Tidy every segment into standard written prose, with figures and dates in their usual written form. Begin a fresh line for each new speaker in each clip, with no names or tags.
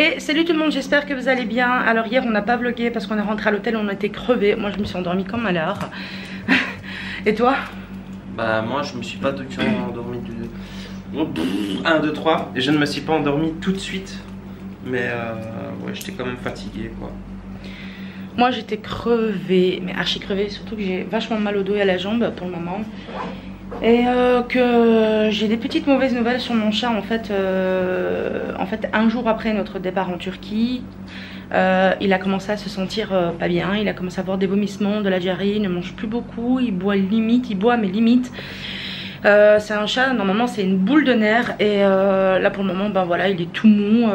Et salut tout le monde, j'espère que vous allez bien. Alors hier on n'a pas vlogué parce qu'on est rentré à l'hôtel, on était crevés. Moi je me suis endormie comme un lard. Et toi?
Bah moi je me suis pas du tout endormi du 1, 2, 3 et je ne me suis pas endormi tout de suite. Mais ouais, j'étais quand même fatigué quoi.
Moi j'étais crevée, mais archi crevée, surtout que j'ai vachement mal au dos et à la jambe pour le moment. Et que j'ai des petites mauvaises nouvelles sur mon chat en fait, un jour après notre départ en Turquie, il a commencé à se sentir pas bien, il a commencé à avoir des vomissements, de la diarrhée, il ne mange plus beaucoup, il boit limite, il boit mais limite. C'est un chat, normalement c'est une boule de nerfs et là pour le moment ben voilà il est tout mou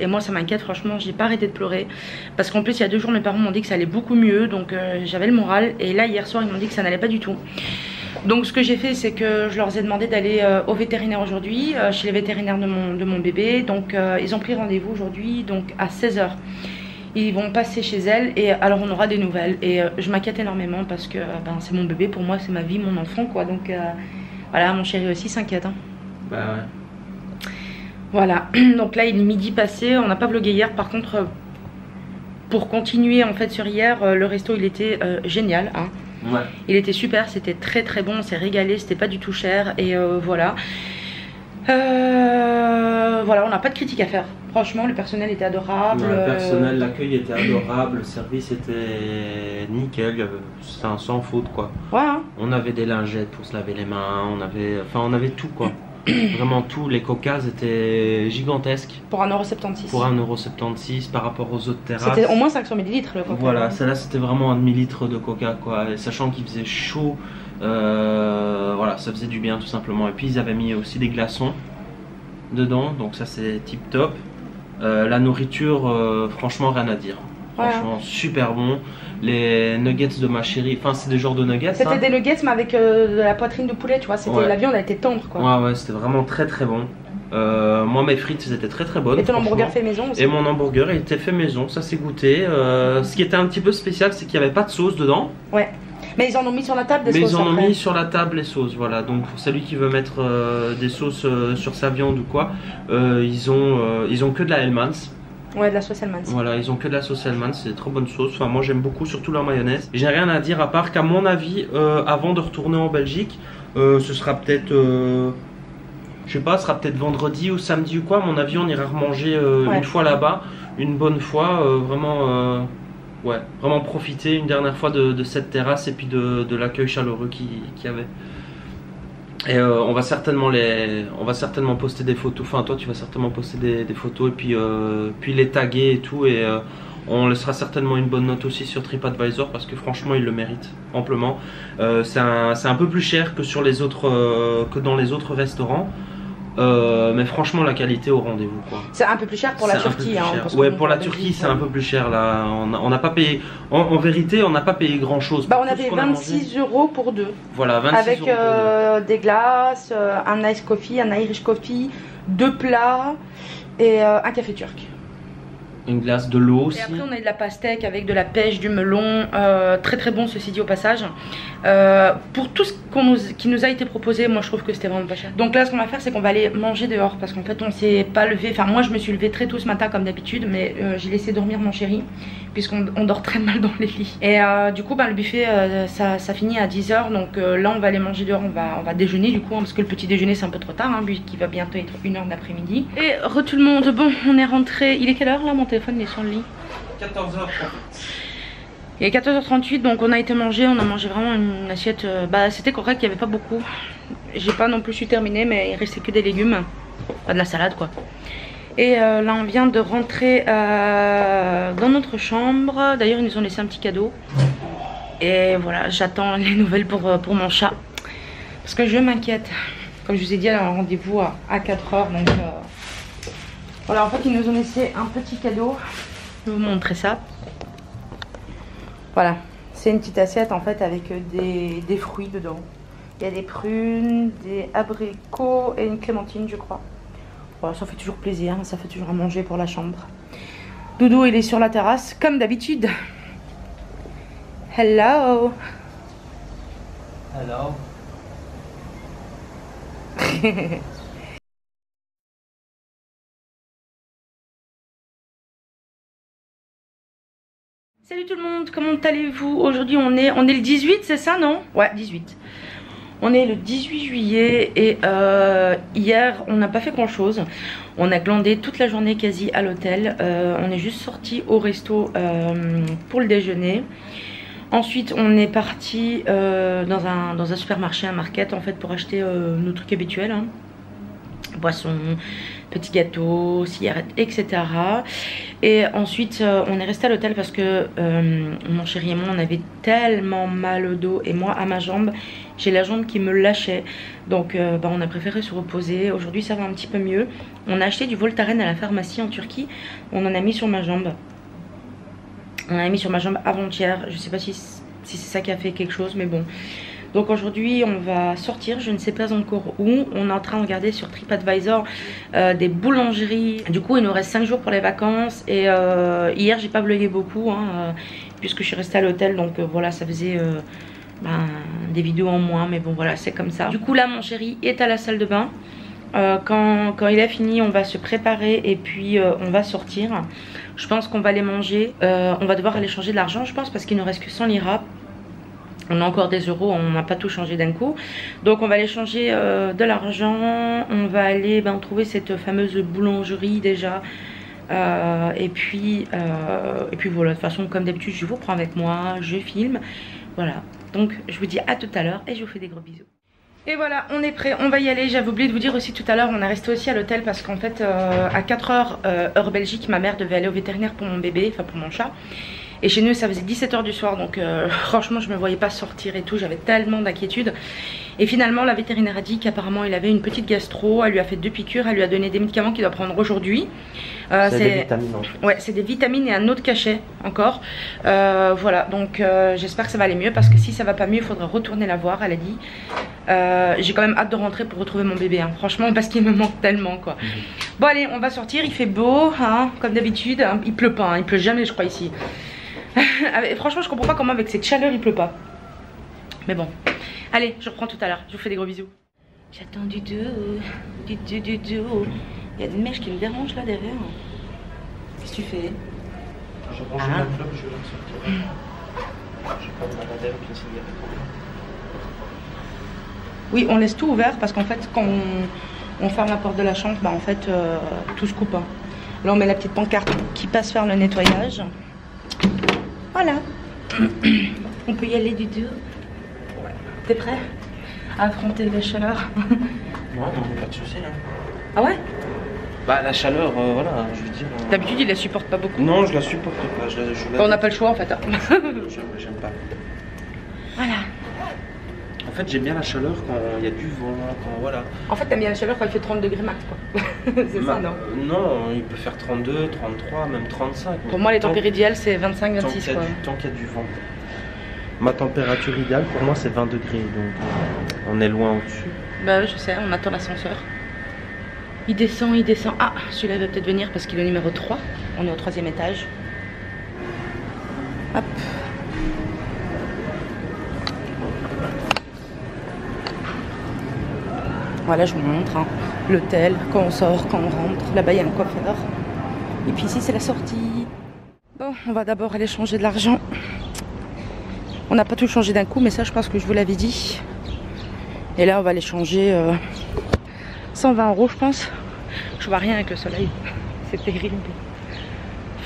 et moi ça m'inquiète franchement, j'ai pas arrêté de pleurer parce qu'en plus il y a 2 jours mes parents m'ont dit que ça allait beaucoup mieux donc j'avais le moral et là hier soir ils m'ont dit que ça n'allait pas du tout. Donc ce que j'ai fait c'est que je leur ai demandé d'aller au vétérinaire aujourd'hui, chez les vétérinaires de mon bébé. Donc ils ont pris rendez-vous aujourd'hui donc à 16 h. Ils vont passer chez elle et alors on aura des nouvelles. Et je m'inquiète énormément parce que ben, c'est mon bébé, pour moi c'est ma vie, mon enfant quoi. Donc voilà, mon chéri aussi s'inquiète. Hein.
Bah ouais.
Voilà, donc là il est midi passé, on n'a pas vlogué hier. Par contre pour continuer en fait sur hier, le resto il était génial hein.
Ouais.
Il était super, c'était très très bon, on s'est régalé, c'était pas du tout cher et voilà. Voilà, on n'a pas de critique à faire. Franchement, le personnel était adorable.
Ouais, le personnel, l'accueil était adorable, le service était nickel, c'était un sans faute quoi.
Ouais. Hein.
On avait des lingettes pour se laver les mains, on avait tout quoi. Vraiment tout, les cocas étaient gigantesques.
Pour 1,76 €.
Pour 1,76 € par rapport aux autres terrasses.
C'était au moins 500 ml le coca.
Voilà, celle-là c'était vraiment un demi-litre de coca quoi. Et sachant qu'il faisait chaud, voilà, ça faisait du bien tout simplement. Et puis ils avaient mis aussi des glaçons dedans, donc ça c'est tip top. La nourriture, franchement rien à dire. Franchement, super bon. Les nuggets de ma chérie, enfin c'est des genres de nuggets.
C'était
hein.
des nuggets mais avec de la poitrine de poulet, tu vois. C'était la viande, elle était tendre quoi.
Ouais, ouais, c'était vraiment très très bon. Moi mes frites étaient très très bonnes.
Et ton hamburger fait maison aussi.
Et mon hamburger il était fait maison, ça s'est goûté. Ce qui était un petit peu spécial, c'est qu'il n'y avait pas de sauce dedans.
Ouais. Mais ils en ont mis sur la table des sauces.
Mais ils en ont
après.
mis sur la table les sauces, voilà. Donc pour celui qui veut mettre des sauces sur sa viande ou quoi, ils ont que de la Hellmann's.
Ouais, de la sauce Hellmann's.
Voilà, ils ont que de la sauce Hellmann's, c'est trop bonne sauce. Enfin, moi j'aime beaucoup, surtout leur mayonnaise. J'ai rien à dire à part qu'à mon avis, avant de retourner en Belgique, ce sera peut-être, je sais pas, ce sera peut-être vendredi ou samedi ou quoi. À mon avis, on ira remanger une fois là-bas, une bonne fois, vraiment, ouais, vraiment profiter une dernière fois de cette terrasse et puis de l'accueil chaleureux qu'il y avait. Et on va certainement poster des photos, enfin toi tu vas certainement poster des photos et puis les taguer et tout et on laissera certainement une bonne note aussi sur TripAdvisor parce que franchement il le mérite amplement. C'est un peu plus cher que sur les autres, que dans les autres restaurants. Mais franchement la qualité au rendez-vous quoi.
C'est un peu plus cher pour la Turquie hein,
ouais, pour la Turquie c'est un peu plus cher là. On n'a pas payé, en vérité on n'a pas payé grand chose.
Bah on avait 26 € pour 2.
Voilà, 26
avec
€ pour 2.
Des glaces, un ice coffee, un Irish coffee, 2 plats et un café turc.
Une glace, de l'eau aussi.
Et après on a eu de la pastèque avec de la pêche, du melon, très très bon ceci dit au passage. Pour tout ce qui nous a été proposé, moi je trouve que c'était vraiment pas cher. Donc là ce qu'on va faire c'est qu'on va aller manger dehors parce qu'en fait on s'est pas levé, enfin moi je me suis levée très tôt ce matin comme d'habitude mais j'ai laissé dormir mon chéri puisqu'on dort très mal dans les lits. Et du coup ben, le buffet ça finit à 10 h donc là on va aller manger dehors, on va déjeuner du coup hein, parce que le petit déjeuner c'est un peu trop tard hein, vu qu'il va bientôt être 1 h d'après-midi. Et tout le monde, bon on est rentré, il est quelle heure là mon téléphone il est sur le lit?
14h38.
Il est 14h38 donc on a été manger, on a mangé vraiment une assiette, bah c'était correct, il n'y avait pas beaucoup. J'ai pas non plus su terminer mais il restait que des légumes, pas de la salade quoi. Et là on vient de rentrer dans notre chambre, d'ailleurs ils nous ont laissé un petit cadeau. Et voilà, j'attends les nouvelles pour mon chat. Parce que je m'inquiète, comme je vous ai dit elle a un rendez-vous à 4 h donc... Voilà en fait ils nous ont laissé un petit cadeau, je vais vous montrer ça. Voilà, c'est une petite assiette en fait avec des fruits dedans. Il y a des prunes, des abricots et une clémentine je crois. Voilà, ça fait toujours plaisir, ça fait toujours à manger pour la chambre. Doudou il est sur la terrasse comme d'habitude. Hello.
Hello.
Salut tout le monde, comment allez-vous? Aujourd'hui on est le 18, c'est ça non? Ouais, 18. On est le 18 juillet et hier on n'a pas fait grand chose. On a glandé toute la journée quasi à l'hôtel. On est juste sorti au resto pour le déjeuner. Ensuite on est parti dans un supermarché, un market en fait, pour acheter nos trucs habituels, hein. Boissons, petits gâteaux, cigarettes, etc. Et ensuite on est resté à l'hôtel parce que mon chéri et moi on avait tellement mal au dos, et moi à ma jambe j'ai la jambe qui me lâchait, donc on a préféré se reposer. Aujourd'hui ça va un petit peu mieux. On a acheté du Voltaren à la pharmacie en Turquie. On en a mis sur ma jambe. On en a mis sur ma jambe avant-hier. Je sais pas si c'est ça qui a fait quelque chose, mais bon. Donc aujourd'hui on va sortir, je ne sais pas encore où. On est en train de regarder sur TripAdvisor des boulangeries. Du coup il nous reste 5 jours pour les vacances. Et hier j'ai pas vlogué beaucoup, hein, puisque je suis restée à l'hôtel. Donc voilà, ça faisait des vidéos en moins. Mais bon voilà, c'est comme ça. Du coup là mon chéri est à la salle de bain. Quand il a fini on va se préparer et puis on va sortir. Je pense qu'on va aller manger. On va devoir aller changer de l'argent je pense, parce qu'il ne reste que 100 liras. On a encore des euros, on n'a pas tout changé d'un coup. Donc on va aller changer de l'argent. On va aller trouver cette fameuse boulangerie déjà. Et puis voilà, de toute façon comme d'habitude je vous prends avec moi, je filme. Voilà, donc je vous dis à tout à l'heure et je vous fais des gros bisous. Et voilà, on est prêt, on va y aller. J'avais oublié de vous dire aussi tout à l'heure, on est resté aussi à l'hôtel parce qu'en fait à 4h heure Belgique, ma mère devait aller au vétérinaire pour mon bébé, enfin pour mon chat. Et chez nous ça faisait 17 h du soir, donc franchement je me voyais pas sortir et tout, j'avais tellement d'inquiétude. Et finalement la vétérinaire a dit qu'apparemment il avait une petite gastro, elle lui a fait 2 piqûres, elle lui a donné des médicaments qu'il doit prendre aujourd'hui.
C'est des vitamines en fait. Ouais,
c'est des vitamines et un autre cachet encore. Voilà, donc j'espère que ça va aller mieux, parce que si ça va pas mieux il faudra retourner la voir, elle a dit. J'ai quand même hâte de rentrer pour retrouver mon bébé, hein, franchement, parce qu'il me manque tellement quoi. Bon allez, on va sortir, il fait beau, hein, comme d'habitude, hein. Il pleut pas, hein, il pleut jamais je crois ici. Franchement je comprends pas comment avec cette chaleur il pleut pas. Mais bon, allez je reprends tout à l'heure, je vous fais des gros bisous. J'attends du dos. Il y a des mèches qui me dérangent là derrière. Qu'est-ce que tu fais?
Je range ma clope, je vais la sortir. J'ai pas de malade avec une cigarette.
Oui, on laisse tout ouvert parce qu'en fait quand on ferme la porte de la chambre, en fait tout se coupe, hein. Là on met la petite pancarte qui passe faire le nettoyage. Voilà. On peut y aller du dos. Ouais. T'es prêt à affronter la chaleur?
Non, pas de soucis. Hein.
Ah ouais?
Bah la chaleur, voilà, je veux dire.
D'habitude il la supporte pas beaucoup.
Non, je la supporte pas.
On n'a pas le choix en fait. Hein.
J'aime pas.
Voilà.
En fait j'aime bien la chaleur quand il y a du vent, quand voilà.
En fait t'aimes bien la chaleur quand il fait 30 degrés max quoi. C'est ça non?
Non, il peut faire 32, 33, même 35.
Pour moi les températures idéales c'est 25, 26 quoi.
Tant qu'il y a du vent. Ma température idéale pour moi c'est 20 degrés, donc on est loin au-dessus.
Bah oui je sais, on attend l'ascenseur. Il descend, il descend. Ah, celui-là va peut-être venir parce qu'il est au numéro 3. On est au 3e étage. Hop. Voilà, je vous montre hein, l'hôtel, quand on sort, quand on rentre. Là-bas, il y a un coiffeur. Et puis ici, c'est la sortie. Bon, on va d'abord aller changer de l'argent. On n'a pas tout changé d'un coup, mais ça, je pense que je vous l'avais dit. Et là, on va aller changer 120 €, je pense. Je vois rien avec le soleil. C'est terrible.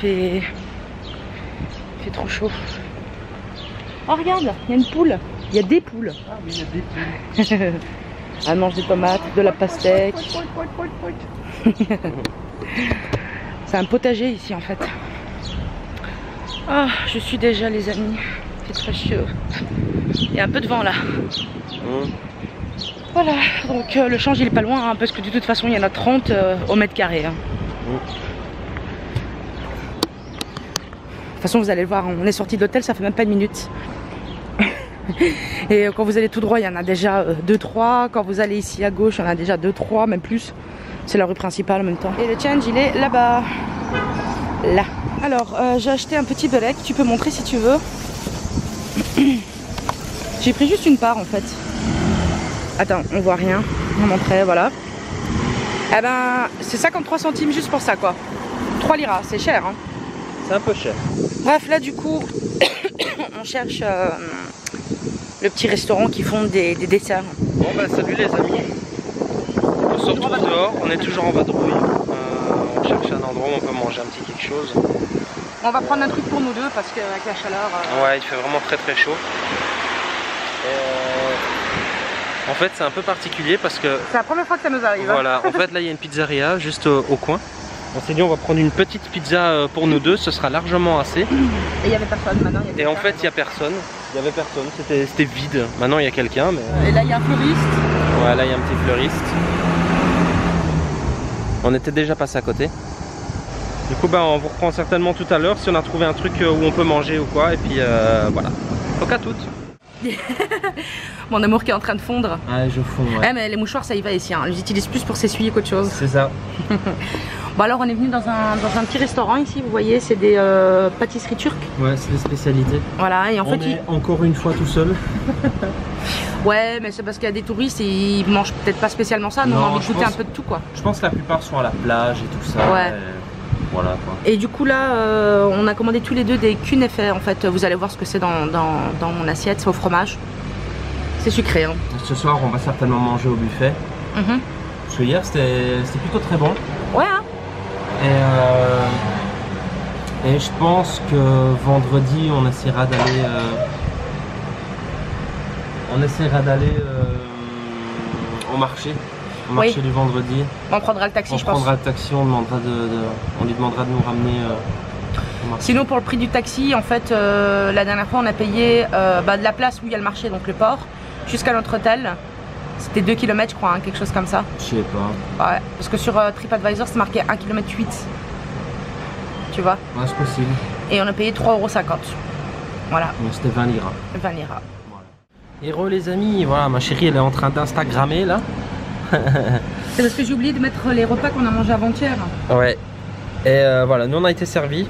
Il fait trop chaud. Oh, regarde, il y a une poule. Il y a des poules.
Ah oui, il y a des poules.
Elle mange des tomates, de la pastèque. C'est un potager ici en fait. Ah, je suis déjà les amis. Il fait très chaud. Il y a un peu de vent là. Voilà, donc le change il est pas loin hein, parce que de toute façon il y en a 30 au mètre carré. Hein. De toute façon vous allez le voir, on est sorti de l'hôtel, ça fait même pas une minute. Et quand vous allez tout droit, il y en a déjà 2-3. Quand vous allez ici à gauche, il y en a déjà 2-3, même plus. C'est la rue principale en même temps. Et le change, il est là-bas. Là. Alors, j'ai acheté un petit belek. Tu peux montrer si tu veux. J'ai pris juste une part en fait. Attends, on voit rien. On montrait, voilà. Eh ben, c'est 53 centimes juste pour ça quoi. 3 liras, c'est cher hein.
c'est un peu cher.
Bref, là du coup, on cherche le petit restaurant qui font des desserts.
Bon bah salut les amis. On se retrouve dehors, on est toujours en vadrouille. On cherche un endroit où on peut manger un petit quelque chose.
On va prendre un truc pour nous deux parce qu'avec la chaleur...
Ouais, il fait vraiment très très chaud. En fait c'est un peu particulier parce que...
C'est la première fois que ça nous arrive.
Voilà, en fait là il y a une pizzeria juste au coin. On s'est dit on va prendre une petite pizza pour nous deux, ce sera largement assez.
Et il y avait personne, maintenant il y a...
Et en fait il n'y a personne. Il y avait personne, c'était vide. Maintenant il y a quelqu'un mais...
Et là il y a un fleuriste.
Ouais, là il y a un petit fleuriste. On était déjà passé à côté. Du coup bah on vous reprend certainement tout à l'heure si on a trouvé un truc où on peut manger ou quoi. Et puis voilà. Donc à toutes.
Mon amour qui est en train de fondre.
Ouais, je fonds. Ouais.
Ouais, mais les mouchoirs ça y va ici, hein. Je les utilise plus pour s'essuyer qu'autre chose.
C'est ça.
Bon alors on est venu dans un petit restaurant ici, vous voyez, c'est des pâtisseries turques.
Ouais, c'est des spécialités.
Voilà, et en fait
encore une fois tout seul.
Ouais, mais c'est parce qu'il y a des touristes et ils mangent peut-être pas spécialement ça, nous on a envie de goûter un peu de tout quoi.
Je pense que la plupart sont à la plage et tout ça.
Ouais.
Voilà quoi.
Et du coup là, on a commandé tous les deux des kuneffer en fait, vous allez voir ce que c'est dans mon assiette, c'est au fromage. C'est sucré hein.
Ce soir on va certainement manger au buffet. Parce que hier c'était plutôt très bon.
Ouais hein.
Et je pense que vendredi on essaiera d'aller au marché. Au marché du vendredi.
On prendra le taxi, je pense.
On prendra le taxi, on lui demandera de nous ramener au marché.
Sinon pour le prix du taxi, en fait la dernière fois on a payé de la place où il y a le marché, donc le port, jusqu'à notre hôtel. C'était 2 km je crois, hein, quelque chose comme ça.
Je sais pas.
Ouais, parce que sur TripAdvisor c'est marqué 1,8 km. Tu vois.
Ouais, c'est possible.
Et on a payé 3,50 €. Voilà.
Donc c'était 20 liras.
20 liras.
Voilà. Et les amis, voilà, ma chérie elle est en train d'instagrammer là.
C'est parce que j'ai oublié de mettre les repas qu'on a mangé avant-hier.
Ouais. Et voilà, nous on a été servis.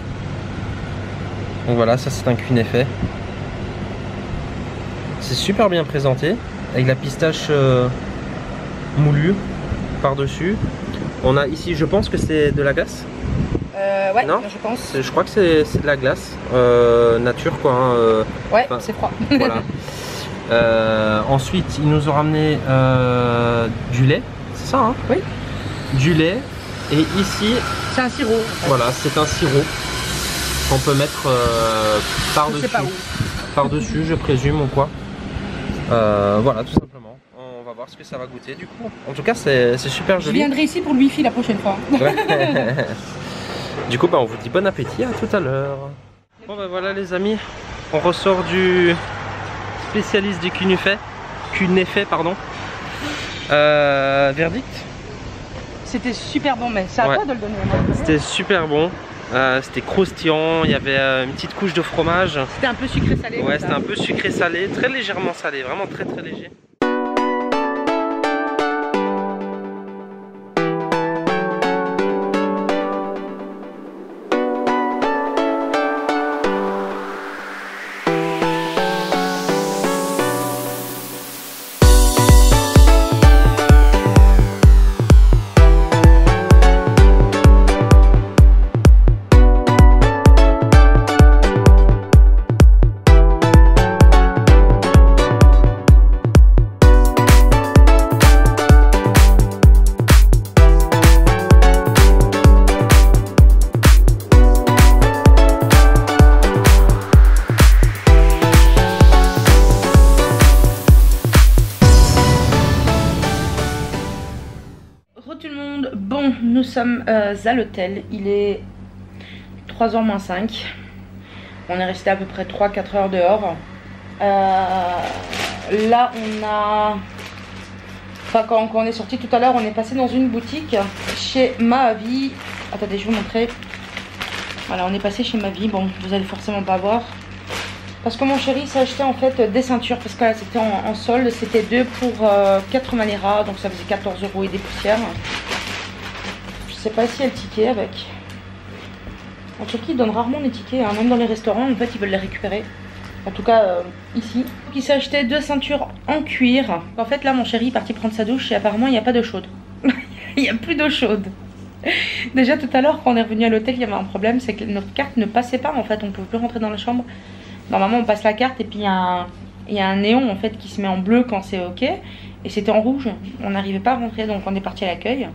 Donc voilà, ça c'est un kuneffer. C'est super bien présenté. Avec la pistache moulue par-dessus. On a ici, je pense que c'est de la glace.
Ouais,
non,
je pense.
Je crois que c'est de la glace. Nature quoi. Hein,
ouais, c'est froid.
Voilà. Ensuite, il nous ont ramené du lait. C'est ça hein?
Oui.
Du lait. Et ici...
C'est un sirop. En fait.
Voilà, c'est un sirop qu'on peut mettre par-dessus.
Je sais pas où.
Par-dessus, je présume, ou quoi. Voilà, tout simplement. On va voir ce que ça va goûter du coup. En tout cas, c'est super joli.
Je viendrai ici pour le wifi la prochaine fois.
Ouais. Du coup, bah, on vous dit bon appétit, à tout à l'heure. Bon, bah voilà les amis, on ressort du spécialiste du kuneffer, pardon. Verdict?
C'était super bon, mais c'est à toi de le donner.
C'était super bon. C'était croustillant, il y avait une petite couche de fromage.
C'était un peu sucré salé.
Ouais, c'était un peu sucré salé, très légèrement salé, vraiment très léger.
Nous sommes à l'hôtel, il est 3h moins 5. On est resté à peu près 3-4 heures dehors. Là on a... Enfin quand on est sorti tout à l'heure, on est passé dans une boutique chez Mahavi. Attendez, je vais vous montrer. Voilà, on est passé chez Mahavi. Bon, vous allez forcément pas voir. Parce que mon chéri s'est acheté en fait des ceintures. Parce que là c'était en solde. C'était 2 pour 80 liras. Donc ça faisait 14 € et des poussières. Je sais pas si elle ticket avec. En Turquie, ils donnent rarement des tickets, hein. Même dans les restaurants, en fait, ils veulent les récupérer. En tout cas, ici. Donc, il s'est acheté 2 ceintures en cuir. En fait, là, mon chéri est parti prendre sa douche et apparemment, il n'y a pas d'eau chaude. Il n'y a plus d'eau chaude. Déjà tout à l'heure quand on est revenu à l'hôtel, il y avait un problème, c'est que notre carte ne passait pas en fait, on ne pouvait plus rentrer dans la chambre. Normalement on passe la carte et puis il y a un néon en fait qui se met en bleu quand c'est ok. Et c'était en rouge, on n'arrivait pas à rentrer, donc on est parti à l'accueil.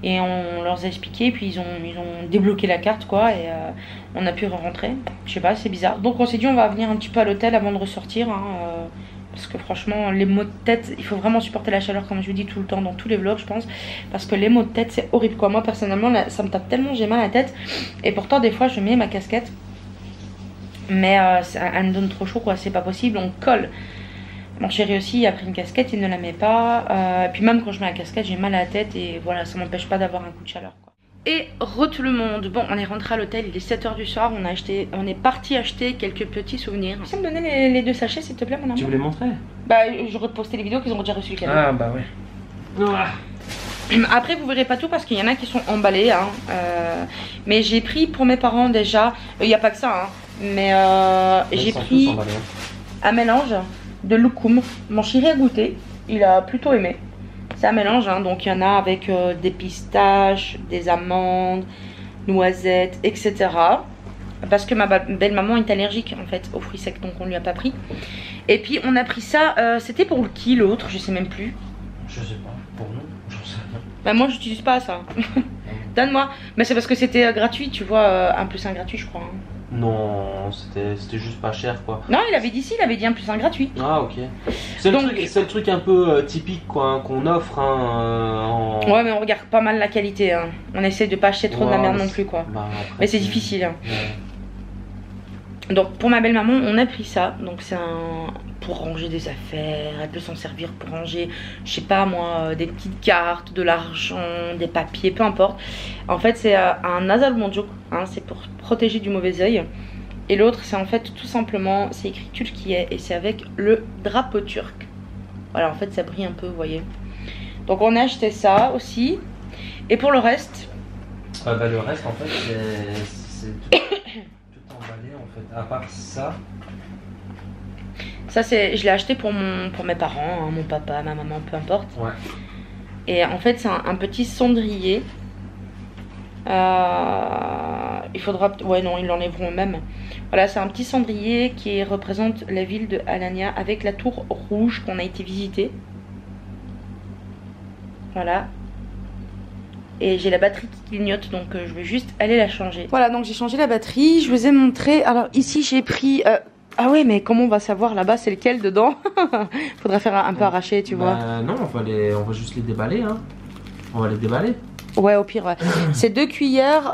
Et on leur a expliqué, puis ils ont débloqué la carte quoi, et on a pu rentrer. Je sais pas, c'est bizarre. Donc on s'est dit on va venir un petit peu à l'hôtel avant de ressortir, hein, parce que franchement les maux de tête, il faut vraiment supporter la chaleur comme je vous dis tout le temps dans tous les vlogs je pense. Parce que les maux de tête c'est horrible quoi, moi personnellement là, ça me tape tellement, j'ai mal à la tête. Et pourtant des fois je mets ma casquette, mais elle me donne trop chaud quoi, c'est pas possible, on colle. Mon chéri aussi a pris une casquette, il ne la met pas. Et puis même quand je mets la casquette, j'ai mal à la tête et voilà, ça m'empêche pas d'avoir un coup de chaleur quoi. Et tout le monde, bon on est rentré à l'hôtel, il est 7 h du soir, on est parti acheter quelques petits souvenirs. Tu sais me donner les 2 sachets s'il te plaît mon amour?
Tu veux les montrer?
Bah j'aurais posté les vidéos qu'ils ont déjà reçu le cadeau.
Ah bah ouais.
Après vous verrez pas tout parce qu'il y en a qui sont emballés hein. Mais j'ai pris pour mes parents déjà, il n'y a pas que ça hein. Mais j'ai pris un mélange de loukoum. Mon chéri a goûté, il a plutôt aimé. C'est un mélange hein, donc il y en a avec des pistaches, des amandes, noisettes, etc. Parce que ma belle-maman est allergique en fait aux fruits secs, donc on lui a pas pris. Et puis on a pris ça, c'était pour qui l'autre, je sais même plus.
Je sais pas, pour nous, j'en sais rien.
Bah moi j'utilise pas ça. Donne-moi. Mais c'est parce que c'était gratuit, tu vois, 1 + 1 gratuit je crois. Hein.
Non, c'était juste pas cher quoi.
Non, il avait dit si, il avait dit 1 + 1 gratuit.
Ah ok. C'est le truc un peu typique quoi, hein, qu'on offre hein, en...
Ouais mais on regarde pas mal la qualité hein. On essaie de pas acheter trop de la merde non plus quoi.
Bah, après,
mais c'est difficile hein.
Ouais.
Donc pour ma belle maman on a pris ça. Donc c'est pour ranger des affaires. Elle peut s'en servir pour ranger, je sais pas moi, des petites cartes, de l'argent, des papiers, peu importe. En fait c'est un nasal mondial hein, c'est pour protéger du mauvais oeil. Et l'autre c'est en fait tout simplement, c'est écrit Turquie et c'est avec le drapeau turc. Voilà en fait ça brille un peu vous voyez. Donc on a acheté ça aussi. Et pour le reste
bah, le reste en fait c'est tout emballé en fait, à part ça.
Ça c'est, je l'ai acheté pour mes parents, hein, mon papa, ma maman, peu importe.
Ouais.
Et en fait c'est un petit cendrier. Il faudra, ouais non ils l'enlèveront eux-mêmes. Voilà c'est un petit cendrier qui représente la ville de Alanya avec la tour rouge qu'on a été visiter. Voilà. Et j'ai la batterie qui clignote donc je vais juste aller la changer. Voilà donc j'ai changé la batterie, je vous ai montré. Alors ici j'ai pris... Ah ouais mais comment on va savoir là-bas c'est lequel dedans? Faudrait faire un peu arraché tu vois.
Non on va juste les déballer hein. On va les déballer.
Ouais au pire ouais. C'est 2 cuillères,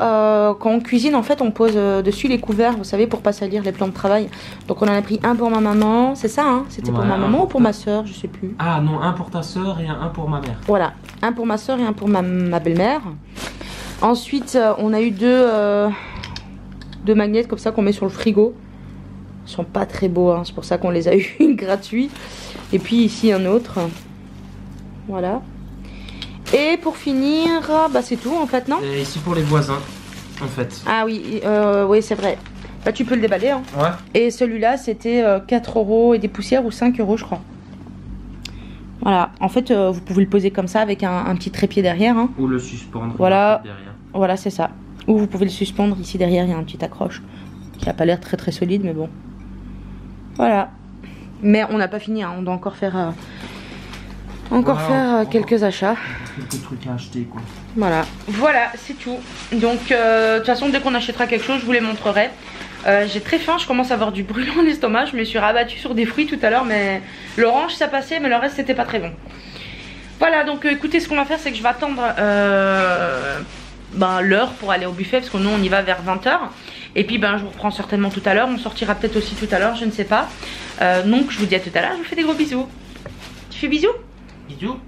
quand on cuisine en fait on pose dessus les couverts vous savez pour pas salir les plans de travail. Donc on en a pris un pour ma maman, c'est ça hein? C'était pour ma maman ou pour ma soeur, je sais plus.
Ah non, un pour ta soeur et un pour ma mère.
Voilà, un pour ma soeur et un pour ma belle-mère. Ensuite on a eu deux magnets comme ça qu'on met sur le frigo. Ils sont pas très beaux hein, c'est pour ça qu'on les a eu gratuits. Et puis ici un autre. Voilà. Et pour finir, bah c'est tout en fait, non?
Et ici pour les voisins, en fait.
Ah oui, oui c'est vrai. Bah tu peux le déballer. Hein.
Ouais.
Et celui-là c'était 4 € et des poussières ou 5 € je crois. Voilà, en fait vous pouvez le poser comme ça avec un petit trépied derrière. Hein.
Ou le suspendre
voilà.
derrière. Voilà
c'est ça. Ou vous pouvez le suspendre ici derrière, il y a un petit accroche. Qui a pas l'air très solide mais bon. Voilà. Mais on n'a pas fini, hein. On doit encore faire... quelques achats.
Quelques trucs à acheter quoi.
Voilà c'est tout. Donc de toute façon dès qu'on achètera quelque chose je vous les montrerai. J'ai très faim, je commence à avoir du brûlant à l'estomac. Je me suis rabattue sur des fruits tout à l'heure mais l'orange ça passait mais le reste c'était pas très bon. Voilà donc écoutez ce qu'on va faire c'est que je vais attendre l'heure pour aller au buffet parce que nous on y va vers 20 h. Et puis je vous reprends certainement tout à l'heure. On sortira peut-être aussi tout à l'heure, je ne sais pas. Donc je vous dis à tout à l'heure, je vous fais des gros bisous. Tu fais bisous?
Bisous.